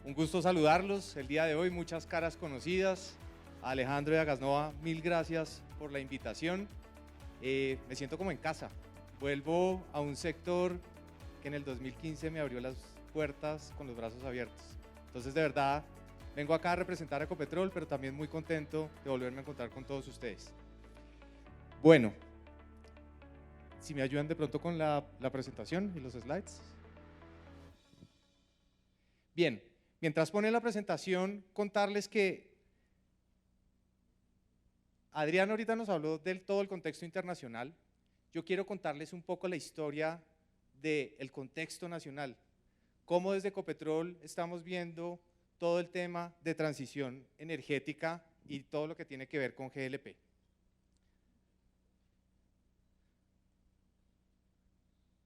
Un gusto saludarlos el día de hoy, muchas caras conocidas. A Alejandro y a Gasnova, mil gracias por la invitación. Me siento como en casa. Vuelvo a un sector que en el 2015 me abrió las puertas con los brazos abiertos. Entonces, de verdad, vengo acá a representar a Ecopetrol, pero también muy contento de volverme a encontrar con todos ustedes. Bueno, si me ayudan de pronto con la presentación y los slides. Bien, mientras ponen la presentación, contarles que Adrián ahorita nos habló del todo el contexto internacional. Yo quiero contarles un poco la historia del contexto nacional, cómo desde Ecopetrol estamos viendo todo el tema de transición energética y todo lo que tiene que ver con GLP.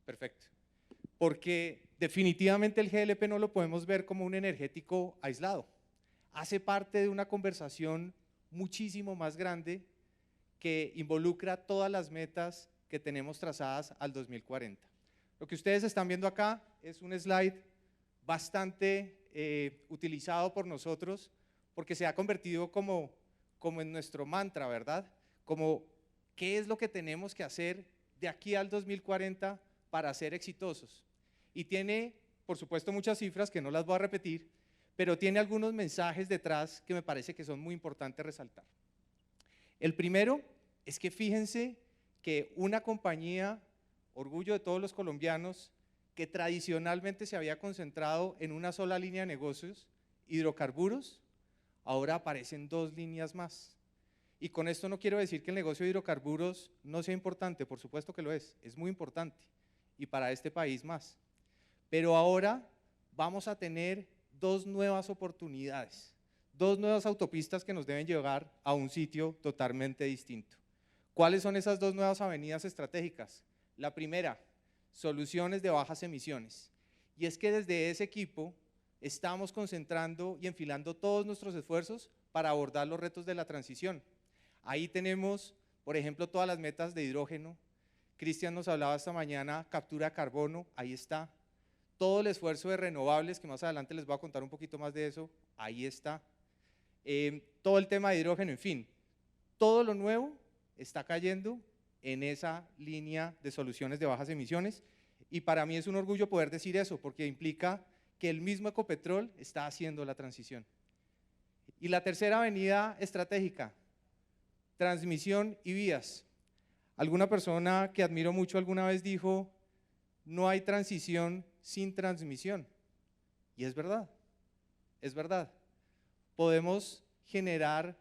Perfecto. Porque definitivamente el GLP no lo podemos ver como un energético aislado. Hace parte de una conversación muchísimo más grande que involucra todas las metas que tenemos trazadas al 2040. Lo que ustedes están viendo acá es un slide bastante utilizado por nosotros porque se ha convertido como en nuestro mantra, ¿verdad? Como qué es lo que tenemos que hacer de aquí al 2040 para ser exitosos. Y tiene, por supuesto, muchas cifras que no las voy a repetir, pero tiene algunos mensajes detrás que me parece que son muy importantes resaltar. El primero es que fíjense que una compañía, orgullo de todos los colombianos, que tradicionalmente se había concentrado en una sola línea de negocios, hidrocarburos, ahora aparecen dos líneas más. Y con esto no quiero decir que el negocio de hidrocarburos no sea importante, por supuesto que lo es muy importante, y para este país más. Pero ahora vamos a tener dos nuevas oportunidades, dos nuevas autopistas que nos deben llevar a un sitio totalmente distinto. ¿Cuáles son esas dos nuevas avenidas estratégicas? La primera, soluciones de bajas emisiones. Y es que desde ese equipo estamos concentrando y enfilando todos nuestros esfuerzos para abordar los retos de la transición. Ahí tenemos, por ejemplo, todas las metas de hidrógeno. Cristian nos hablaba esta mañana, captura de carbono, ahí está. Todo el esfuerzo de renovables, que más adelante les voy a contar un poquito más de eso, ahí está. Todo el tema de hidrógeno, en fin, todo lo nuevo está cayendo en esa línea de soluciones de bajas emisiones y para mí es un orgullo poder decir eso porque implica que el mismo Ecopetrol está haciendo la transición. Y la tercera avenida estratégica, transmisión y vías. Alguna persona que admiro mucho alguna vez dijo, no hay transición sin transmisión. Y es verdad, es verdad. Podemos generar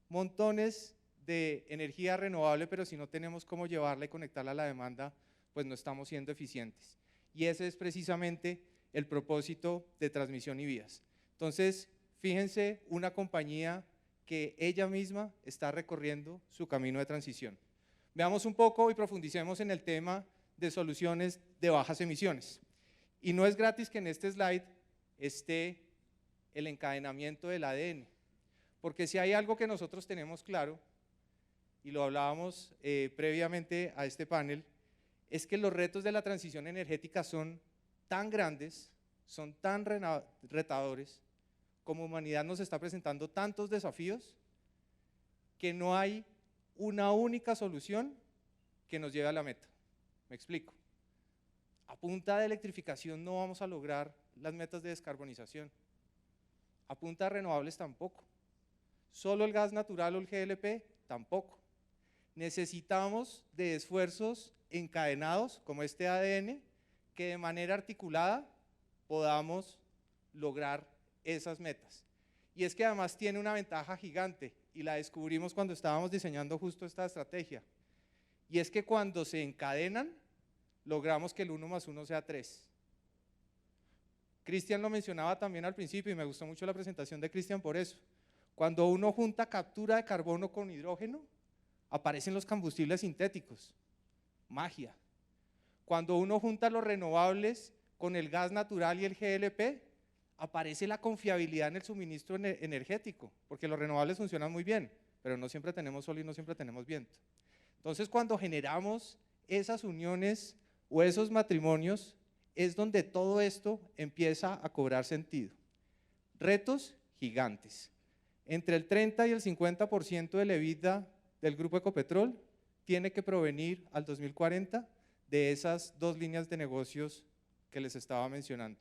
montones de energía renovable, pero si no tenemos cómo llevarla y conectarla a la demanda, pues no estamos siendo eficientes. Y ese es precisamente el propósito de transmisión y vías. Entonces, fíjense, una compañía que ella misma está recorriendo su camino de transición. Veamos un poco y profundicemos en el tema de soluciones de bajas emisiones. Y no es gratis que en este slide esté el encadenamiento del ADN, porque si hay algo que nosotros tenemos claro, y lo hablábamos previamente a este panel, es que los retos de la transición energética son tan grandes, son tan retadores, como humanidad nos está presentando tantos desafíos, que no hay una única solución que nos lleve a la meta. Me explico. A punta de electrificación no vamos a lograr las metas de descarbonización. A punta de renovables tampoco. Solo el gas natural o el GLP tampoco. Necesitamos de esfuerzos encadenados como este ADN que de manera articulada podamos lograr esas metas. Y es que además tiene una ventaja gigante y la descubrimos cuando estábamos diseñando justo esta estrategia. Y es que cuando se encadenan, logramos que el 1 más 1 sea 3. Cristian lo mencionaba también al principio y me gustó mucho la presentación de Cristian por eso. Cuando uno junta captura de carbono con hidrógeno, aparecen los combustibles sintéticos. Magia. Cuando uno junta los renovables con el gas natural y el GLP, aparece la confiabilidad en el suministro energético, porque los renovables funcionan muy bien, pero no siempre tenemos sol y no siempre tenemos viento. Entonces, cuando generamos esas uniones o esos matrimonios, es donde todo esto empieza a cobrar sentido. Retos gigantes. Entre el 30 y el 50% del EBITDA del Grupo Ecopetrol tiene que provenir al 2040 de esas dos líneas de negocios que les estaba mencionando,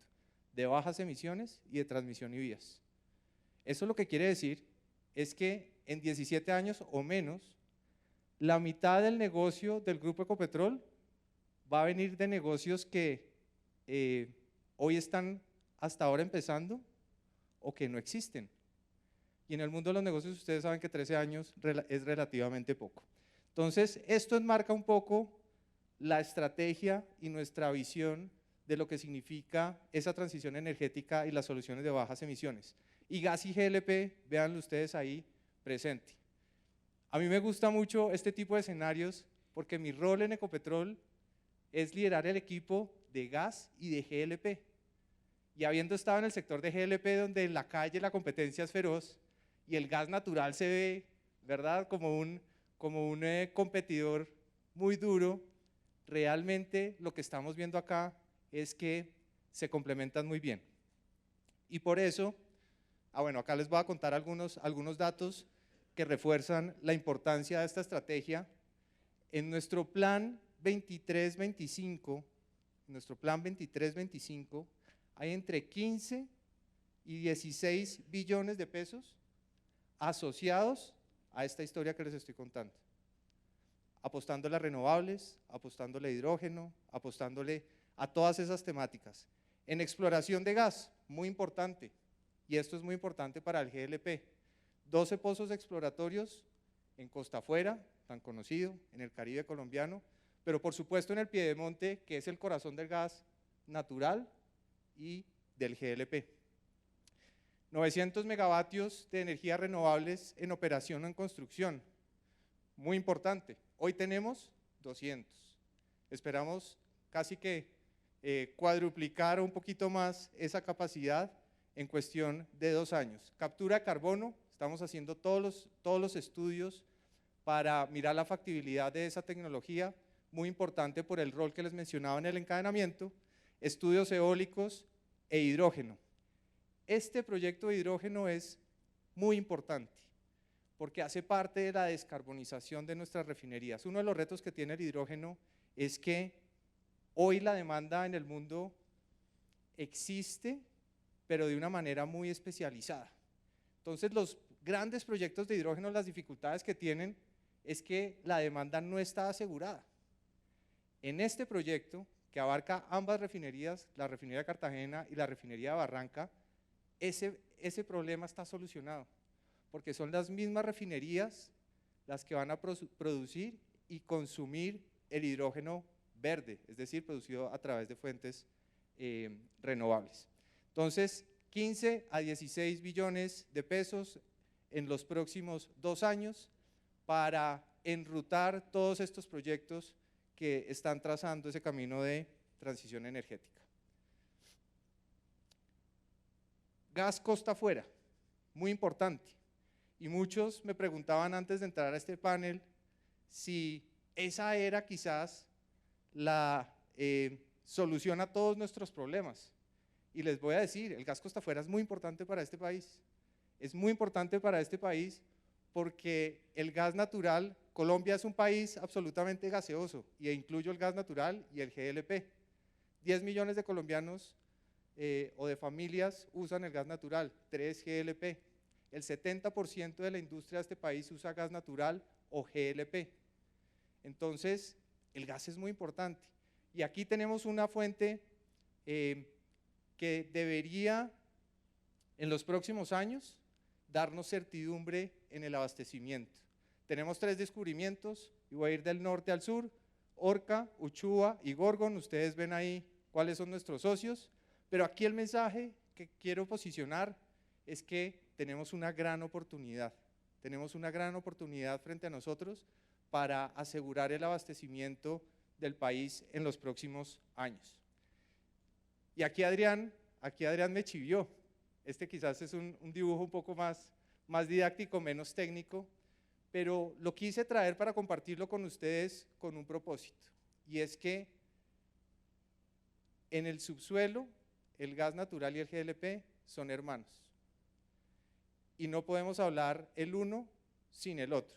de bajas emisiones y de transmisión y vías. Eso lo que quiere decir es que en 17 años o menos, la mitad del negocio del Grupo Ecopetrol va a venir de negocios que hoy están hasta ahora empezando o que no existen. Y en el mundo de los negocios ustedes saben que 13 años es relativamente poco. Entonces, esto enmarca un poco la estrategia y nuestra visión de lo que significa esa transición energética y las soluciones de bajas emisiones. Y gas y GLP, véanlo ustedes ahí presente. A mí me gusta mucho este tipo de escenarios porque mi rol en Ecopetrol es liderar el equipo de gas y de GLP. Y habiendo estado en el sector de GLP, donde en la calle la competencia es feroz y el gas natural se ve, ¿verdad?, como un competidor muy duro, realmente lo que estamos viendo acá es que se complementan muy bien. Y por eso, bueno, acá les voy a contar algunos datos que refuerzan la importancia de esta estrategia. En nuestro plan 23-25, hay entre 15 y 16 billones de pesos asociados a esta historia que les estoy contando. Apostándole a renovables, apostándole a hidrógeno, apostándole a todas esas temáticas. En exploración de gas, muy importante, y esto es muy importante para el GLP, 12 pozos exploratorios en Costa Afuera, tan conocido, en el Caribe colombiano, pero por supuesto en el Piedemonte, que es el corazón del gas natural y del GLP. 900 megavatios de energías renovables en operación o en construcción, muy importante. Hoy tenemos 200. Esperamos casi que cuadruplicar un poquito más esa capacidad en cuestión de 2 años. Captura de carbono, estamos haciendo todos los estudios para mirar la factibilidad de esa tecnología, muy importante por el rol que les mencionaba en el encadenamiento, estudios eólicos e hidrógeno. Este proyecto de hidrógeno es muy importante porque hace parte de la descarbonización de nuestras refinerías. Uno de los retos que tiene el hidrógeno es que hoy la demanda en el mundo existe, pero de una manera muy especializada. Entonces, los grandes proyectos de hidrógeno, las dificultades que tienen es que la demanda no está asegurada. En este proyecto, que abarca ambas refinerías, la refinería de Cartagena y la refinería de Barranca, ese problema está solucionado, porque son las mismas refinerías las que van a producir y consumir el hidrógeno verde, es decir, producido a través de fuentes renovables. Entonces, 15 a 16 billones de pesos en los próximos 2 años para enrutar todos estos proyectos que están trazando ese camino de transición energética. Gas costa afuera, muy importante. Y muchos me preguntaban antes de entrar a este panel si esa era quizás la solución a todos nuestros problemas. Y les voy a decir, el gas costa afuera es muy importante para este país. Es muy importante para este país porque el gas natural, Colombia es un país absolutamente gaseoso y incluyo el gas natural y el GLP. 10 millones de colombianos o de familias usan el gas natural, 3 GLP. El 70% de la industria de este país usa gas natural o GLP. Entonces, el gas es muy importante. Y aquí tenemos una fuente que debería, en los próximos años, darnos certidumbre en el abastecimiento. Tenemos 3 descubrimientos, y voy a ir del norte al sur, Orca, Uchua y Gorgon. Ustedes ven ahí cuáles son nuestros socios, pero aquí el mensaje que quiero posicionar es que tenemos una gran oportunidad frente a nosotros para asegurar el abastecimiento del país en los próximos años. Y aquí Adrián me chivió. Este quizás es un dibujo un poco más didáctico, menos técnico, pero lo quise traer para compartirlo con ustedes con un propósito, y es que en el subsuelo el gas natural y el GLP son hermanos. y no podemos hablar el uno sin el otro.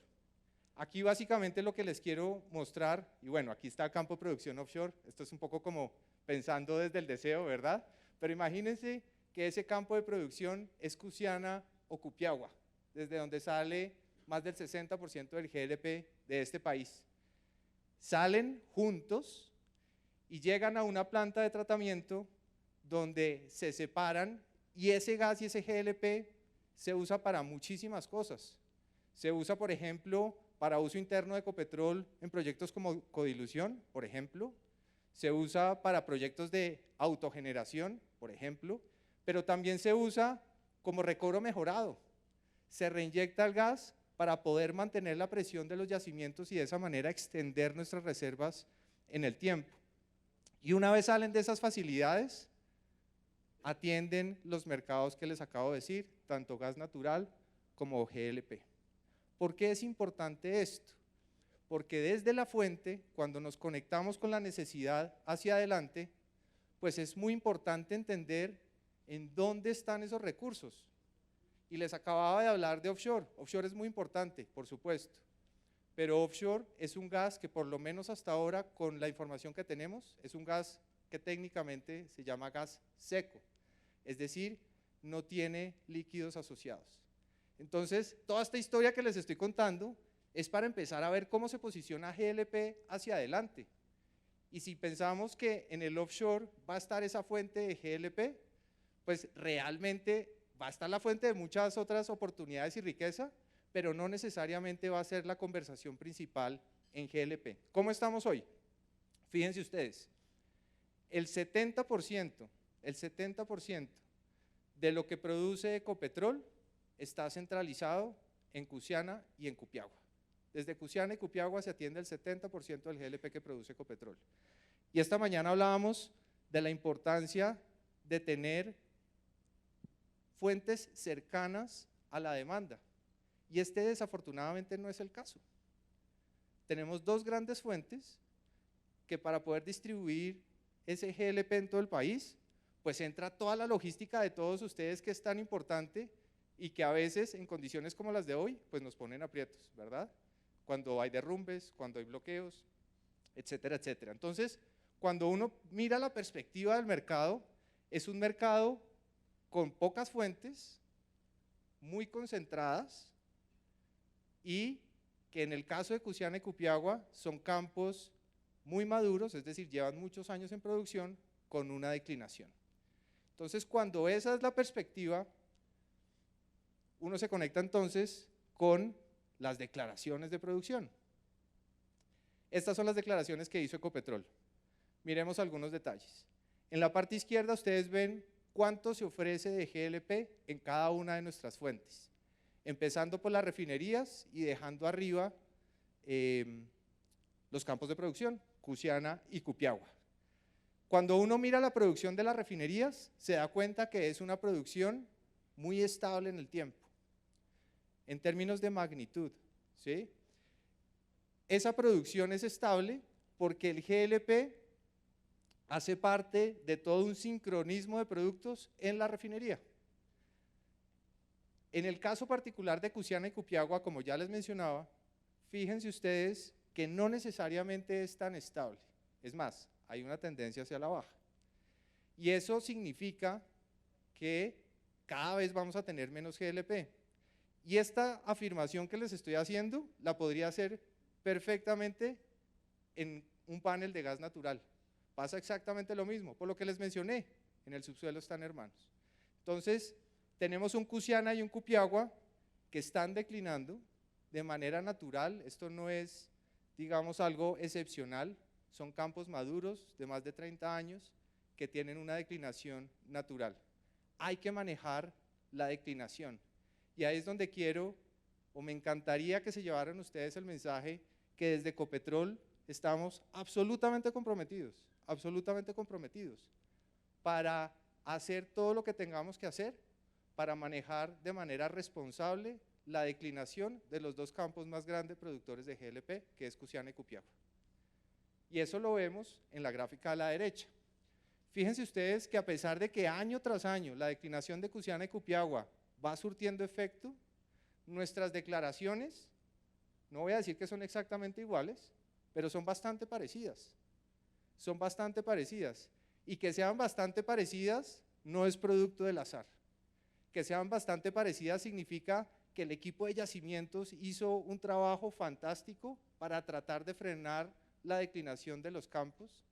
Aquí básicamente lo que les quiero mostrar, y bueno, aquí está el campo de producción offshore, esto es un poco como pensando desde el deseo, ¿verdad? Pero imagínense que ese campo de producción es Cusiana o Cupiagua, desde donde sale más del 60% del GLP de este país. Salen juntos y llegan a una planta de tratamiento donde se separan y ese gas y ese GLP se usa para muchísimas cosas. Se usa, por ejemplo, para uso interno de Ecopetrol en proyectos como codilución, por ejemplo. Se usa para proyectos de autogeneración, por ejemplo, pero también se usa como recobro mejorado. Se reinyecta el gas para poder mantener la presión de los yacimientos y de esa manera extender nuestras reservas en el tiempo. Y una vez salen de esas facilidades, atienden los mercados que les acabo de decir, tanto gas natural como GLP. ¿Por qué es importante esto? Porque desde la fuente, cuando nos conectamos con la necesidad hacia adelante, pues es muy importante entender en dónde están esos recursos. Y les acababa de hablar de offshore. Offshore es muy importante, por supuesto, pero offshore es un gas que por lo menos hasta ahora, con la información que tenemos, es un gas que técnicamente se llama gas seco, es decir, no tiene líquidos asociados. Entonces, toda esta historia que les estoy contando es para empezar a ver cómo se posiciona GLP hacia adelante. Y si pensamos que en el offshore va a estar esa fuente de GLP, pues realmente va a estar la fuente de muchas otras oportunidades y riqueza, pero no necesariamente va a ser la conversación principal en GLP. ¿Cómo estamos hoy? Fíjense ustedes, el 70% de lo que produce Ecopetrol está centralizado en Cusiana y en Cupiagua. Desde Cusiana y Cupiagua se atiende el 70% del GLP que produce Ecopetrol. Y esta mañana hablábamos de la importancia de tener fuentes cercanas a la demanda. Y este desafortunadamente no es el caso. Tenemos dos grandes fuentes que para poder distribuir ese GLP en todo el país, pues entra toda la logística de todos ustedes que es tan importante y que a veces en condiciones como las de hoy, pues nos ponen aprietos, ¿verdad? Cuando hay derrumbes, cuando hay bloqueos, etcétera, etcétera. Entonces, cuando uno mira la perspectiva del mercado, es un mercado con pocas fuentes, muy concentradas y que en el caso de Cusiana y Cupiagua son campos muy maduros, es decir, llevan muchos años en producción con una declinación. Entonces, cuando esa es la perspectiva, uno se conecta entonces con las declaraciones de producción. Estas son las declaraciones que hizo Ecopetrol. Miremos algunos detalles. En la parte izquierda ustedes ven cuánto se ofrece de GLP en cada una de nuestras fuentes, empezando por las refinerías y dejando arriba los campos de producción, Cusiana y Cupiagua. Cuando uno mira la producción de las refinerías, se da cuenta que es una producción muy estable en el tiempo, en términos de magnitud, ¿sí? Esa producción es estable porque el GLP hace parte de todo un sincronismo de productos en la refinería. En el caso particular de Cusiana y Cupiagua, como ya les mencionaba, fíjense ustedes que no necesariamente es tan estable. Es más, hay una tendencia hacia la baja. Y eso significa que cada vez vamos a tener menos GLP. Y esta afirmación que les estoy haciendo la podría hacer perfectamente en un panel de gas natural. Pasa exactamente lo mismo, por lo que les mencioné, en el subsuelo están hermanos. Entonces, tenemos un Cusiana y un Cupiagua que están declinando de manera natural, esto no es, digamos, algo excepcional, son campos maduros de más de 30 años que tienen una declinación natural. Hay que manejar la declinación y ahí es donde quiero, o me encantaría que se llevaran ustedes el mensaje que desde Ecopetrol estamos absolutamente comprometidos para hacer todo lo que tengamos que hacer para manejar de manera responsable la declinación de los dos campos más grandes productores de GLP, que es Cusiana y Cupiagua. Y eso lo vemos en la gráfica a la derecha. Fíjense ustedes que a pesar de que año tras año la declinación de Cusiana y Cupiagua va surtiendo efecto. Nuestras declaraciones, no voy a decir que son exactamente iguales, pero son bastante parecidas. Son bastante parecidas. Y que sean bastante parecidas no es producto del azar. Que sean bastante parecidas significa que el equipo de yacimientos hizo un trabajo fantástico para tratar de frenar la declinación de los campos.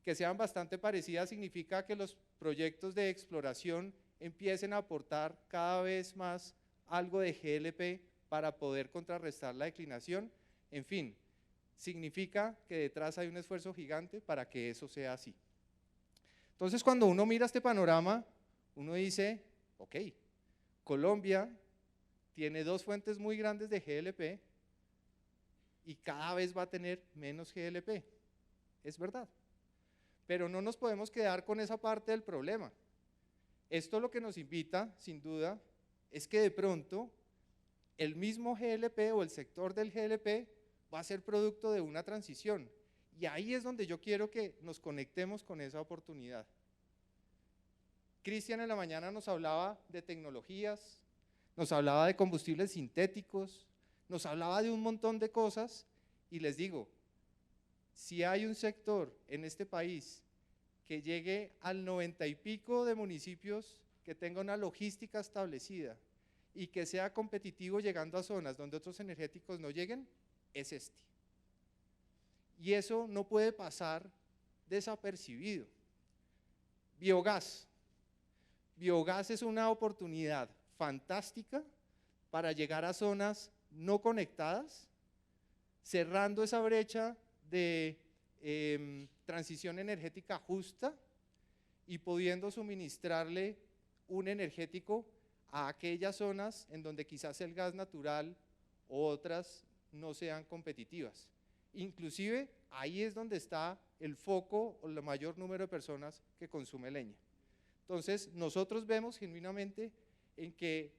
Que sean bastante parecidas significa que los proyectos de exploración empiecen a aportar cada vez más algo de GLP para poder contrarrestar la declinación. En fin, significa que detrás hay un esfuerzo gigante para que eso sea así. Entonces, cuando uno mira este panorama, uno dice, ok, Colombia tiene dos fuentes muy grandes de GLP y cada vez va a tener menos GLP. Es verdad. Pero no nos podemos quedar con esa parte del problema. Esto lo que nos invita, sin duda, es que de pronto el mismo GLP o el sector del GLP va a ser producto de una transición. Y ahí es donde yo quiero que nos conectemos con esa oportunidad. Cristian en la mañana nos hablaba de tecnologías, nos hablaba de combustibles sintéticos, nos hablaba de un montón de cosas y les digo, si hay un sector en este país que llegue al 90 y pico de municipios, que tenga una logística establecida y que sea competitivo llegando a zonas donde otros energéticos no lleguen, es este. Y eso no puede pasar desapercibido. Biogás. Biogás es una oportunidad fantástica para llegar a zonas no conectadas, cerrando esa brecha de transición energética justa y pudiendo suministrarle un energético a aquellas zonas en donde quizás el gas natural o otras no sean competitivas. Inclusive ahí es donde está el foco o el mayor número de personas que consume leña. Entonces nosotros vemos genuinamente en que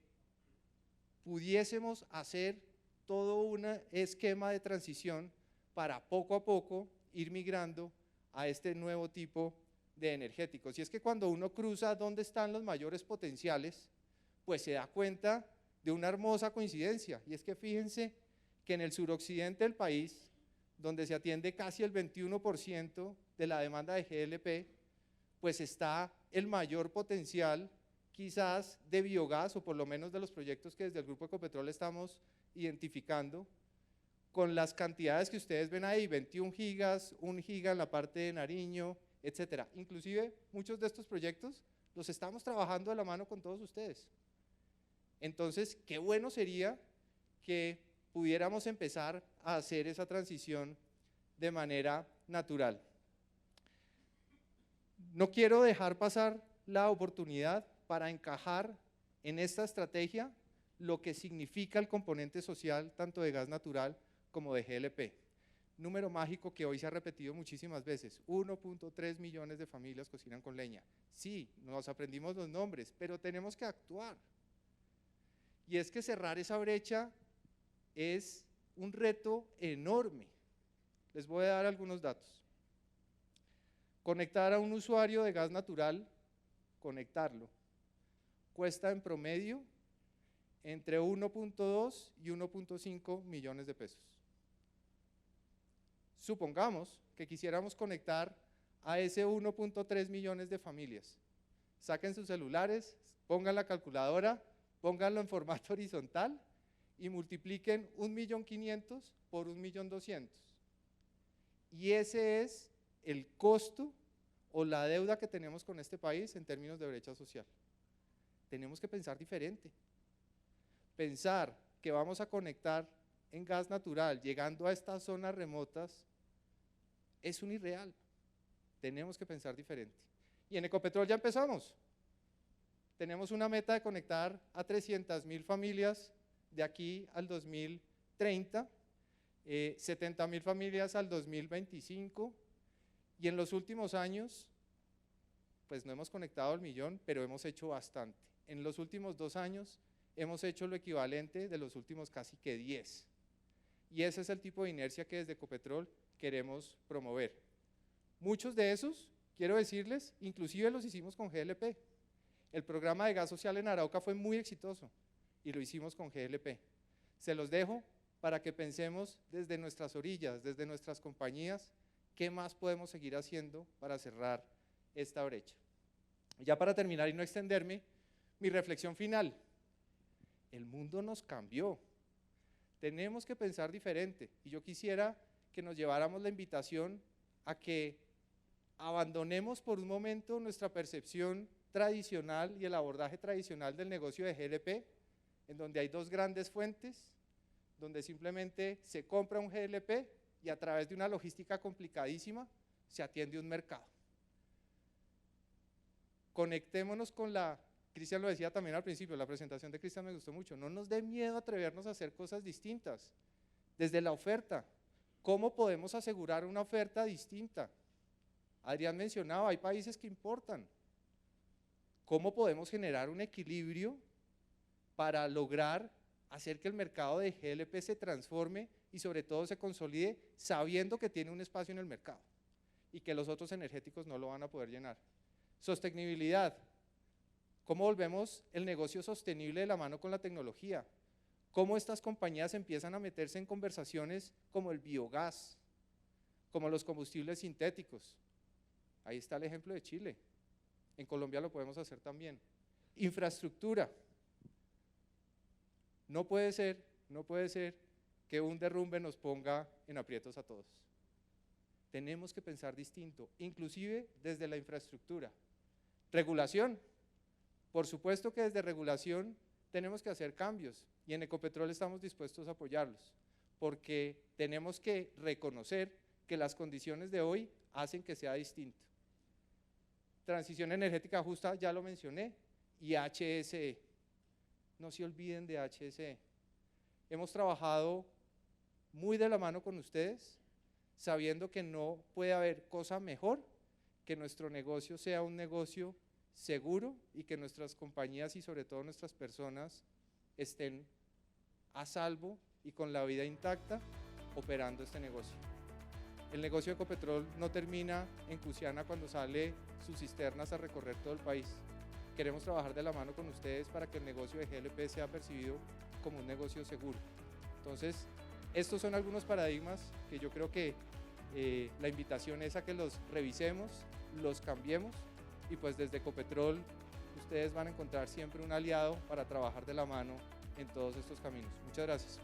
pudiésemos hacer todo un esquema de transición para poco a poco ir migrando a este nuevo tipo de energéticos. Y es que cuando uno cruza dónde están los mayores potenciales, pues se da cuenta de una hermosa coincidencia, y es que fíjense que en el suroccidente del país, donde se atiende casi el 21% de la demanda de GLP, pues está el mayor potencial quizás de biogás, o por lo menos de los proyectos que desde el Grupo Ecopetrol estamos identificando, con las cantidades que ustedes ven ahí, 21 gigas, 1 giga en la parte de Nariño, etcétera. Inclusive muchos de estos proyectos los estamos trabajando de la mano con todos ustedes. Entonces, qué bueno sería que pudiéramos empezar a hacer esa transición de manera natural. No quiero dejar pasar la oportunidad para encajar en esta estrategia lo que significa el componente social tanto de gas natural como de GLP. Número mágico que hoy se ha repetido muchísimas veces, 1.3 millones de familias cocinan con leña. Sí, nos aprendimos los nombres, pero tenemos que actuar. Y es que cerrar esa brecha es un reto enorme. Les voy a dar algunos datos. Conectar a un usuario de gas natural, conectarlo, cuesta en promedio entre 1.2 y 1.5 millones de pesos. Supongamos que quisiéramos conectar a ese 1.3 millones de familias. Saquen sus celulares, pongan la calculadora, pónganlo en formato horizontal y multipliquen 1.500.000 por 1.200.000. Y ese es el costo o la deuda que tenemos con este país en términos de brecha social. Tenemos que pensar diferente. Pensar que vamos a conectar en gas natural llegando a estas zonas remotas es un irreal. Tenemos que pensar diferente. Y en Ecopetrol ya empezamos. Tenemos una meta de conectar a 300.000 familias de aquí al 2030, 70.000 familias al 2025, y en los últimos años, pues no hemos conectado al 1.000.000, pero hemos hecho bastante. En los últimos 2 años hemos hecho lo equivalente de los últimos casi que 10. Y ese es el tipo de inercia que desde Ecopetrol queremos promover. Muchos de esos, quiero decirles, inclusive los hicimos con GLP. El programa de gas social en Arauca fue muy exitoso y lo hicimos con GLP. Se los dejo para que pensemos desde nuestras orillas, desde nuestras compañías, qué más podemos seguir haciendo para cerrar esta brecha. Ya para terminar y no extenderme, mi reflexión final. El mundo nos cambió. Tenemos que pensar diferente y yo quisiera que nos lleváramos la invitación a que abandonemos por un momento nuestra percepción tradicional y el abordaje tradicional del negocio de GLP, en donde hay dos grandes fuentes, donde simplemente se compra un GLP y a través de una logística complicadísima se atiende un mercado. Conectémonos con Cristian lo decía también al principio, la presentación de Cristian me gustó mucho, no nos dé miedo atrevernos a hacer cosas distintas, desde la oferta. ¿Cómo podemos asegurar una oferta distinta? Adrián mencionaba, hay países que importan. ¿Cómo podemos generar un equilibrio para lograr hacer que el mercado de GLP se transforme y sobre todo se consolide sabiendo que tiene un espacio en el mercado y que los otros energéticos no lo van a poder llenar? Sostenibilidad. ¿Cómo volvemos el negocio sostenible de la mano con la tecnología? ¿Cómo estas compañías empiezan a meterse en conversaciones como el biogás, como los combustibles sintéticos? Ahí está el ejemplo de Chile. En Colombia lo podemos hacer también. Infraestructura. No puede ser que un derrumbe nos ponga en aprietos a todos. Tenemos que pensar distinto, inclusive desde la infraestructura. Regulación. Por supuesto que desde regulación tenemos que hacer cambios y en Ecopetrol estamos dispuestos a apoyarlos, porque tenemos que reconocer que las condiciones de hoy hacen que sea distinto. Transición energética justa, ya lo mencioné, y HSE. No se olviden de HSE. Hemos trabajado muy de la mano con ustedes, sabiendo que no puede haber cosa mejor que nuestro negocio sea un negocio seguro y que nuestras compañías y sobre todo nuestras personas estén a salvo y con la vida intacta operando este negocio. El negocio de Ecopetrol no termina en Cusiana cuando sale sus cisternas a recorrer todo el país. Queremos trabajar de la mano con ustedes para que el negocio de GLP sea percibido como un negocio seguro. Entonces, estos son algunos paradigmas que yo creo que la invitación es a que los revisemos, los cambiemos y pues desde Ecopetrol ustedes van a encontrar siempre un aliado para trabajar de la mano en todos estos caminos. Muchas gracias.